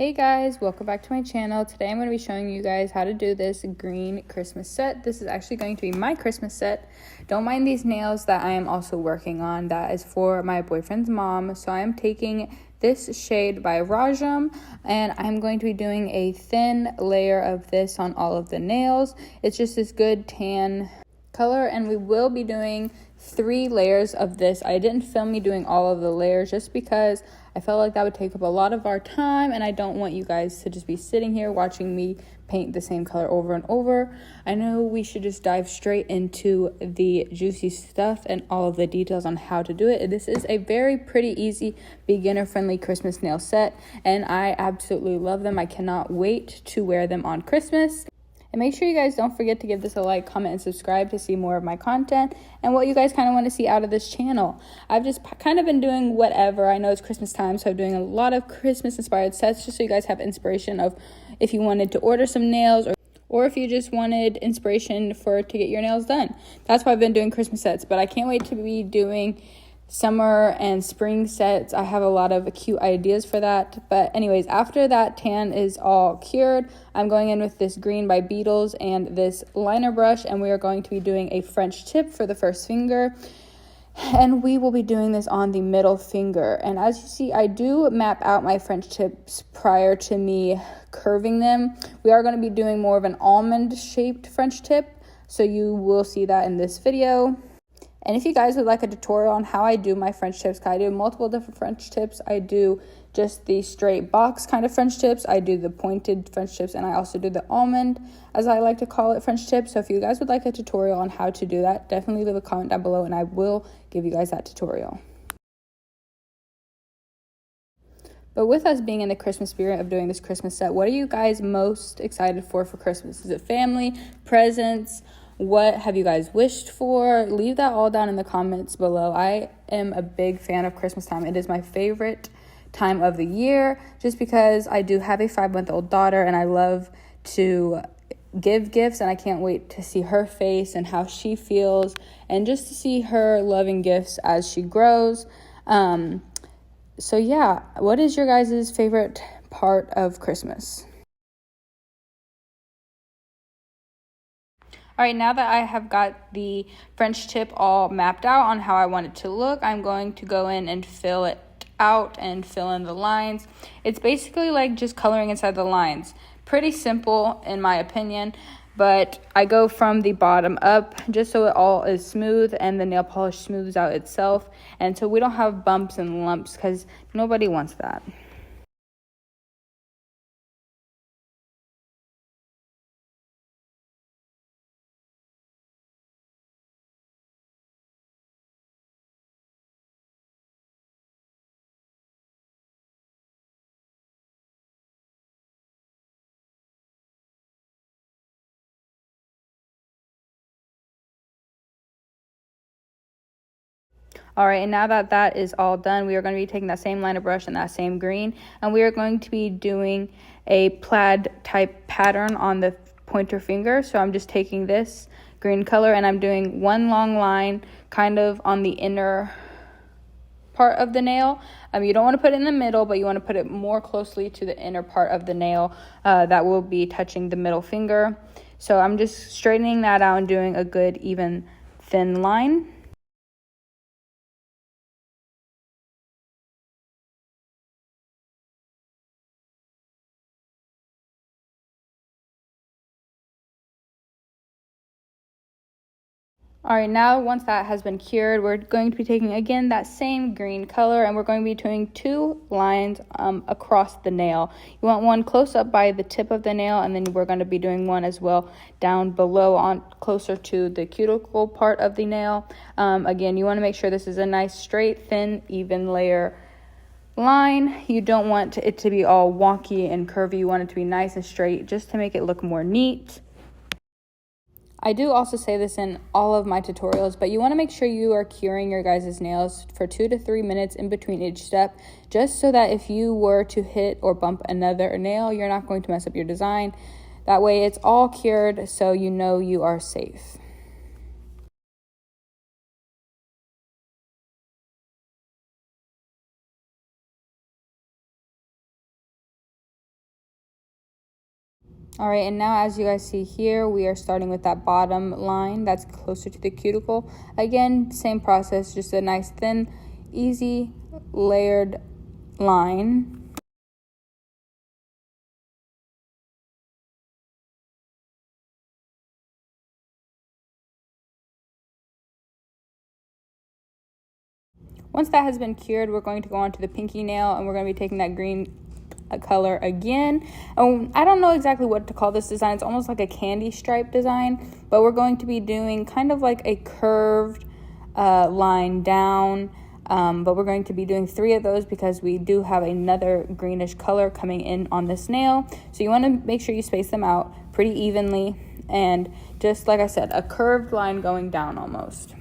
Hey guys, welcome back to my channel. Today I'm going to be showing you guys how to do this green Christmas set. This is actually going to be my Christmas set. Don't mind these nails that I am also working on. That is for my boyfriend's mom. So I am taking this shade by Rajam and I'm going to be doing a thin layer of this on all of the nails. It's just this good tan color, and we will be doing 3 layers of this. I didn't film me doing all of the layers just because I felt like that would take up a lot of our time, and I don't want you guys to just be sitting here watching me paint the same color over and over. I know we should just dive straight into the juicy stuff and all of the details on how to do it. This is a very pretty easy beginner-friendly Christmas nail set, and I absolutely love them. I cannot wait to wear them on Christmas. And make sure you guys don't forget to give this a like, comment, and subscribe to see more of my content and what you guys kind of want to see out of this channel. I've just kind of been doing whatever. I know it's Christmas time, so I'm doing a lot of Christmas inspired sets just so you guys have inspiration of if you wanted to order some nails or if you just wanted inspiration to get your nails done. That's why I've been doing Christmas sets, but I can't wait to be doing summer and spring sets. I have a lot of cute ideas for that. But anyways, after that tan is all cured, I'm going in with this green by Beetles and this liner brush, and we are going to be doing a French tip for the first finger. And we will be doing this on the middle finger. And as you see, I do map out my French tips prior to me curving them. We are going to be doing more of an almond shaped French tip, so you will see that in this video. And if you guys would like a tutorial on how I do my French tips, I do multiple different French tips. I do just the straight box kind of French tips. I do the pointed French tips, and I also do the almond, as I like to call it, French tips. So if you guys would like a tutorial on how to do that, definitely leave a comment down below and I will give you guys that tutorial. But with us being in the Christmas spirit of doing this Christmas set, what are you guys most excited for Christmas? Is it family, presents? What have you guys wished for? Leave that all down in the comments below. I am a big fan of Christmas time. It is my favorite time of the year just because I do have a 5-month-old daughter and I love to give gifts, and I can't wait to see her face and how she feels and just to see her loving gifts as she grows. So yeah, what is your guys' favorite part of Christmas? All right, now that I have got the French tip all mapped out on how I want it to look, I'm going to go in and fill it out and fill in the lines. It's basically like just coloring inside the lines. Pretty simple in my opinion, but I go from the bottom up just so it all is smooth and the nail polish smooths out itself, and so we don't have bumps and lumps because nobody wants that. All right, and now that that is all done, we are going to be taking that same liner brush and that same green, and we are going to be doing a plaid type pattern on the pointer finger. So I'm just taking this green color and I'm doing one long line kind of on the inner part of the nail. You don't want to put it in the middle, but you want to put it more closely to the inner part of the nail that will be touching the middle finger. So I'm just straightening that out and doing a good even thin line. All right, now once that has been cured, we're going to be taking again that same green color, and we're going to be doing 2 lines across the nail. You want one close up by the tip of the nail, and then we're going to be doing one as well down below on closer to the cuticle part of the nail. Again, you want to make sure this is a nice straight, thin, even layer line. You don't want it to be all wonky and curvy. You want it to be nice and straight just to make it look more neat. I do also say this in all of my tutorials, but you want to make sure you are curing your guys' nails for 2 to 3 minutes in between each step, just so that if you were to hit or bump another nail, you're not going to mess up your design. That way it's all cured, so you know you are safe. All right, and now as you guys see here, we are starting with that bottom line that's closer to the cuticle. Again, same process, just a nice thin, easy, layered line. Once that has been cured, we're going to go on to the pinky nail, and we're going to be taking that green color again. I don't know exactly what to call this design. It's almost like a candy stripe design, but we're going to be doing kind of like a curved line down, but we're going to be doing 3 of those because we do have another greenish color coming in on this nail. So you want to make sure you space them out pretty evenly, and just like I said, a curved line going down almost.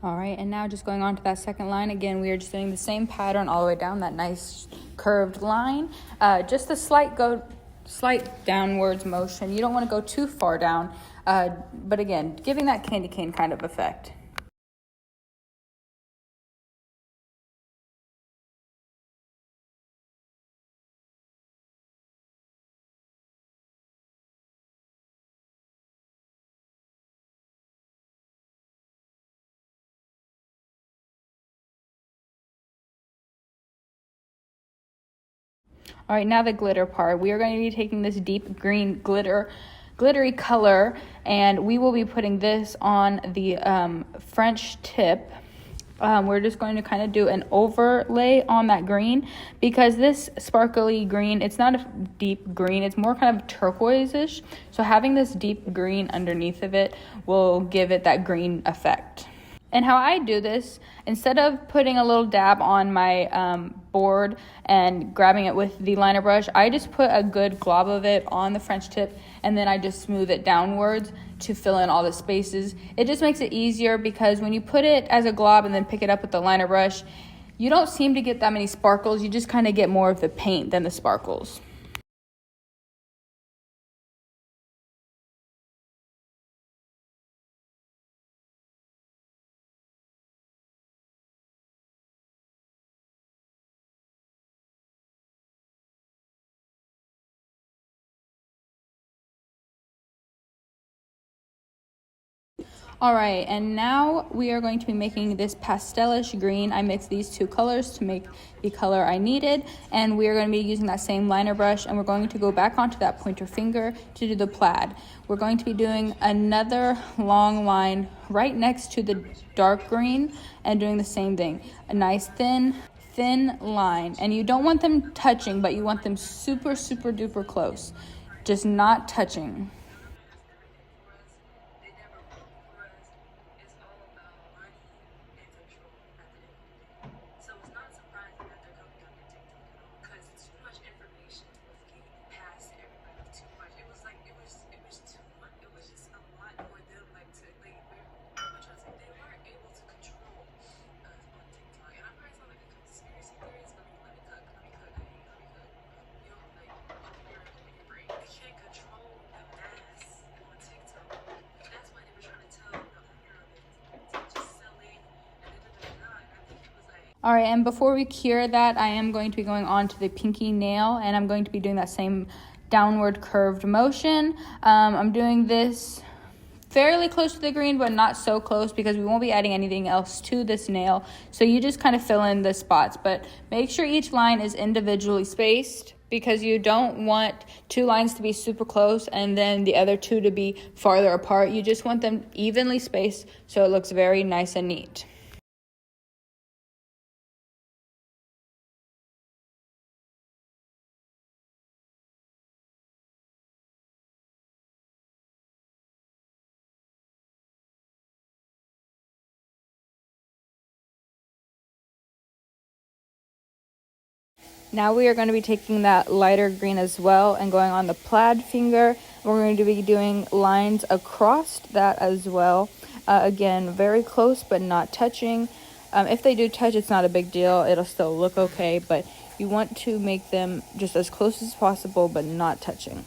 All right, and now just going on to that second line again, we are just doing the same pattern all the way down, that nice curved line. Just a slight downwards motion. You don't want to go too far down, but again, giving that candy cane kind of effect. All right, now the glitter part. We are going to be taking this deep green glittery color, and we will be putting this on the French tip. We're just going to kind of do an overlay on that green, because this sparkly green, it's not a deep green, it's more kind of turquoise-ish. So having this deep green underneath of it will give it that green effect. And how I do this, instead of putting a little dab on my board and grabbing it with the liner brush, I just put a good glob of it on the French tip, and then I just smooth it downwards to fill in all the spaces. It just makes it easier, because when you put it as a glob and then pick it up with the liner brush, you don't seem to get that many sparkles. You just kind of get more of the paint than the sparkles. All right, and now we are going to be making this pastelish green. I mixed these 2 colors to make the color I needed, and we are going to be using that same liner brush, and we're going to go back onto that pointer finger to do the plaid. We're going to be doing another long line right next to the dark green and doing the same thing. A nice thin line, and you don't want them touching, but you want them super duper close, just not touching. All right, and before we cure that, I am going to be going on to the pinky nail, and I'm going to be doing that same downward curved motion. I'm doing this fairly close to the green, but not so close, because we won't be adding anything else to this nail. So you just kind of fill in the spots, but make sure each line is individually spaced, because you don't want 2 lines to be super close and then the other 2 to be farther apart. You just want them evenly spaced so it looks very nice and neat. Now we are going to be taking that lighter green as well and going on the plaid finger. We're going to be doing lines across that as well. Again, very close but not touching. If they do touch, it's not a big deal. It'll still look okay, but you want to make them just as close as possible but not touching.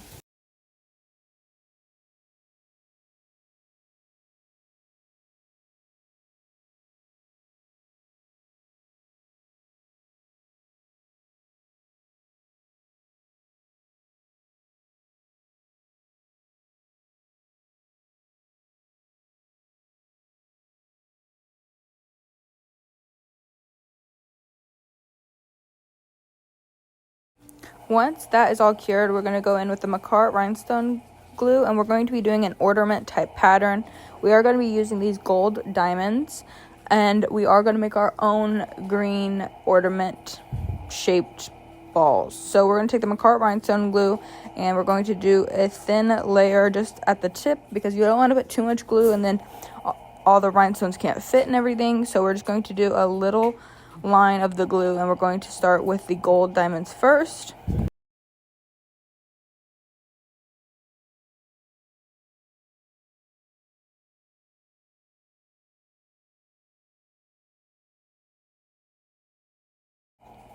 Once that is all cured, we're going to go in with the Macart rhinestone glue, and we're going to be doing an ornament type pattern. We are going to be using these gold diamonds, and we are going to make our own green ornament shaped balls. So we're going to take the Macart rhinestone glue, and we're going to do a thin layer just at the tip, because you don't want to put too much glue and then all the rhinestones can't fit and everything. So we're just going to do a little line of the glue, and we're going to start with the gold diamonds first.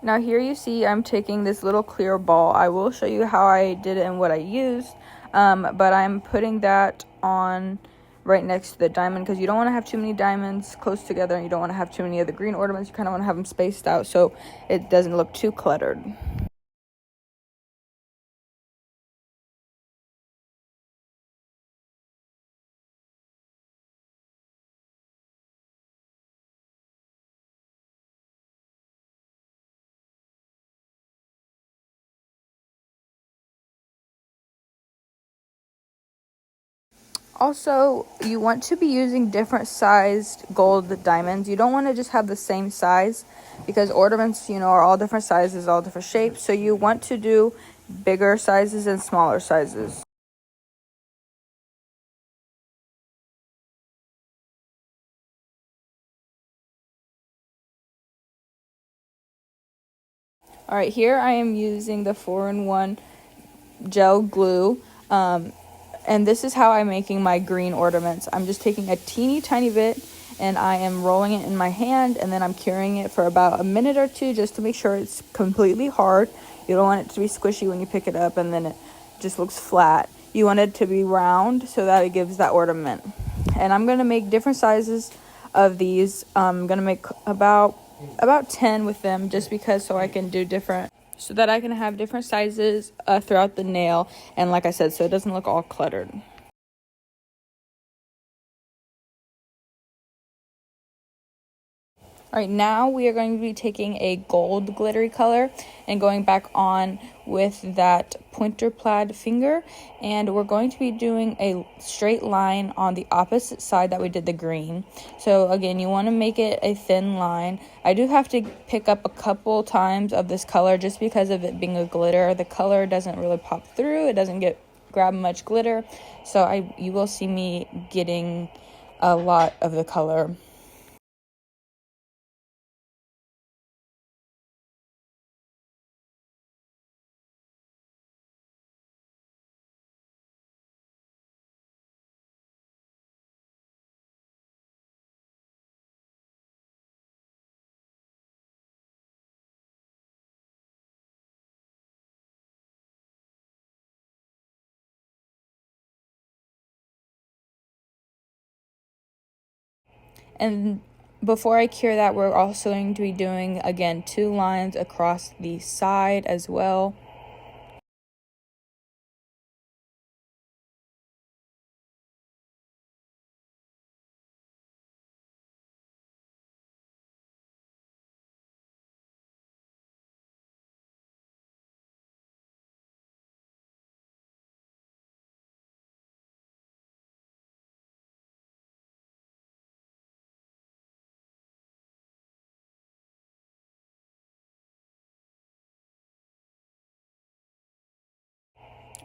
Now here you see I'm taking this little clear ball. I will show you how I did it and what I used, but I'm putting that on right next to the diamond, because you don't want to have too many diamonds close together, and you don't want to have too many of the green ornaments. You kind of want to have them spaced out so it doesn't look too cluttered. Also, you want to be using different sized gold diamonds. You don't want to just have the same size, because ornaments, are all different sizes, all different shapes. So you want to do bigger sizes and smaller sizes. All right, here I am using the 4-in-1 gel glue. And this is how I'm making my green ornaments. I'm just taking a teeny tiny bit, and I am rolling it in my hand, and then I'm curing it for about a minute or two just to make sure it's completely hard. You don't want it to be squishy when you pick it up and then it just looks flat. You want it to be round so that it gives that ornament. And I'm going to make different sizes of these. I'm going to make about 10 with them, just because so I can have different sizes throughout the nail, and like I said, so it doesn't look all cluttered. All right, now we are going to be taking a gold glittery color and going back on with that pointer plaid finger, and we're going to be doing a straight line on the opposite side that we did the green. So again, you want to make it a thin line. I do have to pick up a couple times of this color just because of it being a glitter. The color doesn't really pop through. It doesn't grab much glitter. So you will see me getting a lot of the color. And before I cure that, we're also going to be doing, again, 2 lines across the side as well.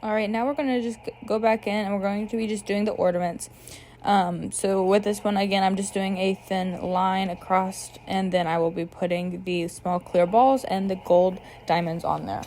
All right, now we're going to just go back in, and we're going to be just doing the ornaments. So with this one, again, I'm just doing a thin line across, and then I will be putting the small clear balls and the gold diamonds on there.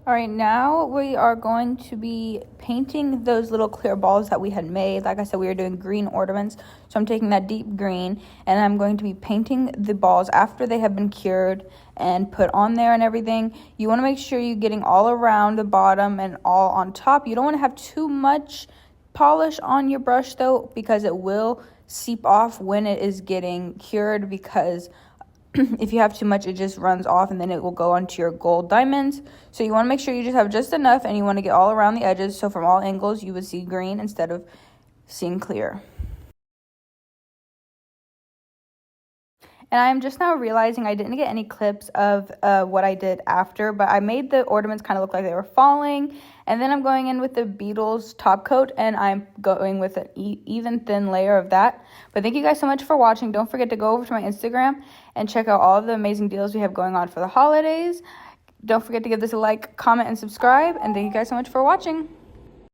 All right, now we are going to be painting those little clear balls that we had made. Like I said, we were doing green ornaments, so I'm taking that deep green, and I'm going to be painting the balls after they have been cured and put on there and everything. You want to make sure you're getting all around the bottom and all on top. You don't want to have too much polish on your brush, though, because it will seep off when it is getting cured, because if you have too much, it just runs off and then it will go onto your gold diamonds. So you want to make sure you just have just enough, and you want to get all around the edges, so from all angles you would see green instead of seeing clear. And I'm just now realizing I didn't get any clips of what I did after, but I made the ornaments kind of look like they were falling. And then I'm going in with the Beatles top coat, and I'm going with an even thin layer of that. But thank you guys so much for watching. Don't forget to go over to my Instagram and check out all of the amazing deals we have going on for the holidays. Don't forget to give this a like, comment, and subscribe. And thank you guys so much for watching.